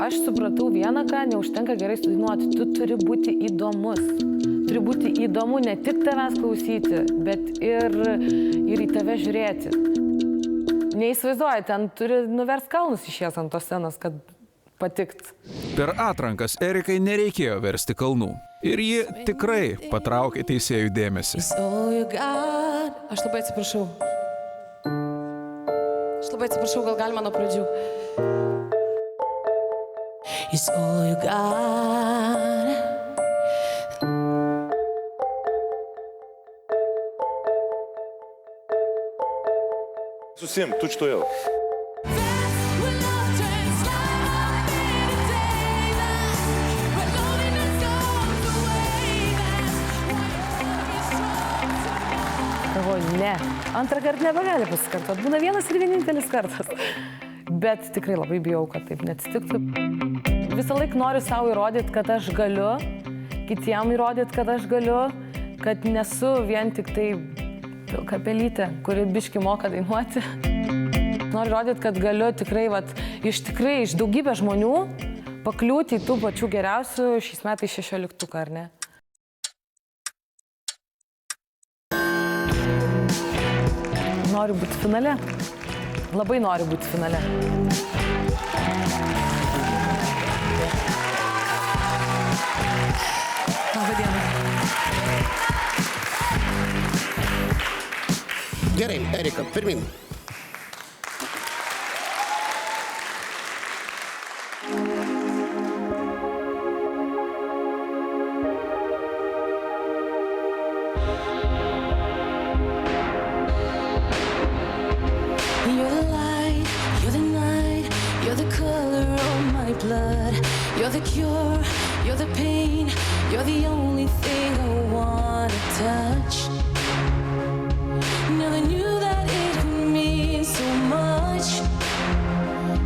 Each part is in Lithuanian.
Aš supratau vieną, ką neužtenka gerai sudainuoti. Tu turi būti įdomus. Turi būti įdomu ne tik tavęs klausyti, bet ir į tave žiūrėti. Neįsivaizduoju, ten turi nuvers kalnus išėjęs ant tos scenos, kad patikt. Per atrankas Erikai nereikėjo versti kalnų. Ir ji tikrai patraukė teisėjų dėmesį. Aš labai atsiprašau. Gal galima nuo pradžių. It's all you got. Susim, tučtojau. Galvoju, ne. Antrą kartą nebegali pasikartoti. Būna vienas ir vienintelis kartas. Bet tikrai labai bijau, kad taip neatsitiktų. Visą laiką noriu savo įrodyti, kad aš galiu, kitiem įrodyti, kad aš galiu, kad nesu vien tik tai pilka pelytė, kuri biški moka dainuoti. Noriu įrodyti, kad galiu tikrai, iš daugybės žmonių pakliūti į tų pačių geriausių šiais metais 16, ar ne? Noriu būti finale. Labai noriu būti finale. Labą dieną. Gerai, Erika, pirmin. You're the cure, you're the pain, you're the only thing I wanna touch. Never knew that it could mean so much,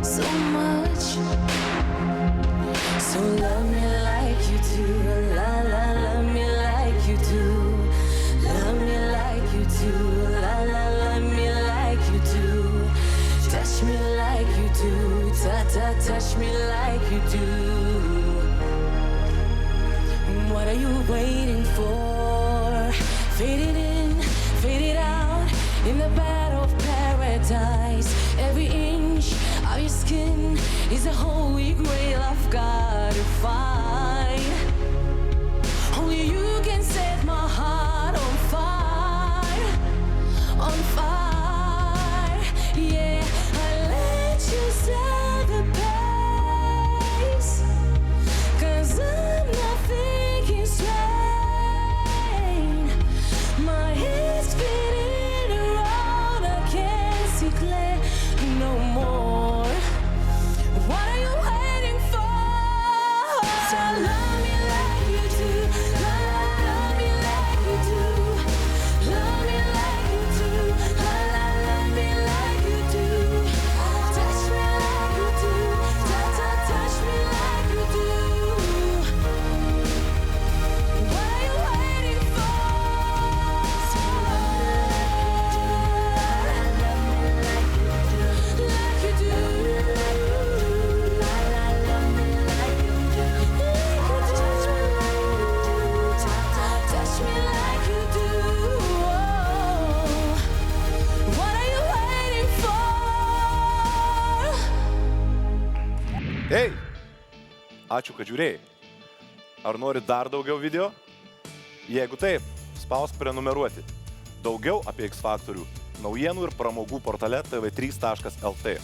so much. So love me like you do, la la, love me like you do. Love me like you do, la la, love me like you do. Touch me like you do, ta ta, touch me like you do. What are you waiting for? Faded in, faded out, in the battle of paradise. Every inch of your skin is a holy grail I've got to find. Only you can set my heart on fire, on fire. Yeah, I let you set the pace, 'cause I'm not thinking straight. My head's spinning around, I can't see clear no more. What are you waiting for? So love me like you do, love me like you do. Love me like you do, love me like you do. Touch me like you do, touch me like you do. What are you waiting for? So like you do, touch me like you do. What are you waiting for? Ei, ačiū, kad žiūrėjai. Ar nori dar daugiau video? Jeigu taip, spausk prenumeruoti. Daugiau apie X Faktorių naujienų ir pramogų portale tv3.lt.